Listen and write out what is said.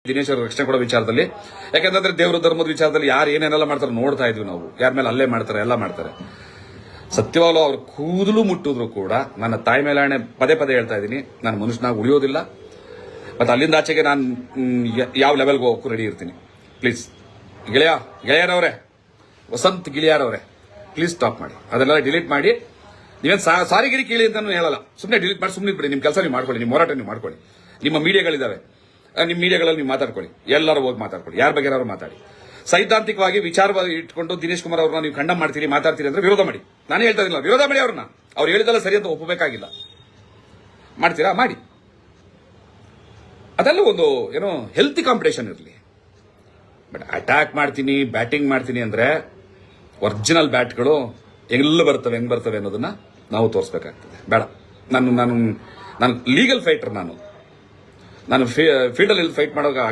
ದಿನೇಶ್ ಅವರು ರಕ್ಷಣೆ ಕೊಡೋ ವಿಚಾರದಲ್ಲಿ. ಯಾಕಂತಂದ್ರೆ ದೇವರ ಧರ್ಮದ ವಿಚಾರದಲ್ಲಿ ಯಾರು ಏನೇನೆಲ್ಲ ಮಾಡ್ತಾರೆ ನೋಡ್ತಾ ಇದ್ವಿ ನಾವು. ಯಾರ ಮೇಲೆ ಅಲ್ಲೇ ಮಾಡ್ತಾರೆ, ಎಲ್ಲ ಮಾಡ್ತಾರೆ. ಸತ್ಯವಾಗ್ಲೂ ಅವ್ರ ಕೂದಲು ಮುಟ್ಟಿದ್ರು ಕೂಡ ನನ್ನ ತಾಯಿ ಮೇಲಾಣೆ ಪದೇ ಪದೇ ಹೇಳ್ತಾ ಇದ್ದೀನಿ, ನಾನು ಮನುಷ್ಯನಾಗಿ ಉಳಿಯೋದಿಲ್ಲ. ಮತ್ತೆ ಅಲ್ಲಿಂದ ಆಚೆಗೆ ನಾನು ಯಾವ ಲೆವೆಲ್ಗೆ ಹೋಗೋಕ್ಕೂ ರೆಡಿ ಇರ್ತೀನಿ. ಪ್ಲೀಸ್ ಗೆಳೆಯರವ್ರೆ, ವಸಂತ್ ಗಿಳಿಯಾರವ್ರೆ, ಪ್ಲೀಸ್ ಸ್ಟಾಪ್ ಮಾಡಿ, ಅದನ್ನೆಲ್ಲ ಡಿಲೀಟ್ ಮಾಡಿ. ನೀವೇನು ಸಾರಿಗಿರಿ ಕೇಳಿ ಅಂತಾನು ಹೇಳಲ್ಲ, ಸುಮ್ಮನೆ ಡಿಲೀಟ್ ಮಾಡಿ ಸುಮ್ಮನೆ ಬಿಡಿ. ನಿಮ್ಮ ಕೆಲಸ ನೀವು ಮಾಡ್ಕೊಳ್ಳಿ, ನಿಮ್ಮ ಹೋರಾಟ ನೀವು ಮಾಡ್ಕೊಳ್ಳಿ. ನಿಮ್ಮ ಮೀಡಿಯಾಗಳಿದ್ದಾವೆ, ನಿಮ್ಮ ಮೀಡಿಯಾಗಳಲ್ಲಿ ನೀವು ಮಾತಾಡ್ಕೊಳ್ಳಿ, ಎಲ್ಲರೂ ಹೋಗಿ ಮಾತಾಡ್ಕೊಳ್ಳಿ, ಯಾರ ಬಗ್ಗೆ ಯಾರು ಮಾತಾಡಿ. ಸೈದ್ಧಾಂತಿಕವಾಗಿ ವಿಚಾರವಾಗಿ ಇಟ್ಕೊಂಡು ದಿನೇಶ್ ಕುಮಾರ್ ಅವ್ರನ್ನ ನೀವು ಖಂಡ ಮಾಡ್ತೀರಿ, ಮಾತಾಡ್ತೀರಿ ಅಂದ್ರೆ ವಿರೋಧ ಮಾಡಿ. ನಾನು ಹೇಳ್ತಾ ಇದ್ದಿಲ್ಲ, ವಿರೋಧ ಮಾಡಿ ಅವ್ರನ್ನ. ಅವ್ರು ಹೇಳಿದಲ್ಲ ಸರಿ ಅಂತ ಒಪ್ಪಬೇಕಾಗಿಲ್ಲ. ಮಾಡ್ತೀರಾ ಮಾಡಿ. ಅದೆಲ್ಲ ಒಂದು ಏನೋ ಹೆಲ್ತಿ ಕಾಂಪಿಟೇಷನ್ ಇರಲಿ. ಬಟ್ ಅಟ್ಯಾಕ್ ಮಾಡ್ತೀನಿ, ಬ್ಯಾಟಿಂಗ್ ಮಾಡ್ತೀನಿ ಅಂದ್ರೆ ಒರಿಜಿನಲ್ ಬ್ಯಾಟ್ಗಳು ಹೆಂಗ್ ಬರ್ತವೆ ಅನ್ನೋದನ್ನ ನಾವು ತೋರಿಸ್ಬೇಕಾಗ್ತದೆ. ಬೇಡ, ನಾನು ಲೀಗಲ್ ಫೈಟರ್. ನಾನು ಫೀಲ್ಡಲ್ಲಿ ಫೈಟ್ ಮಾಡೋವಾಗ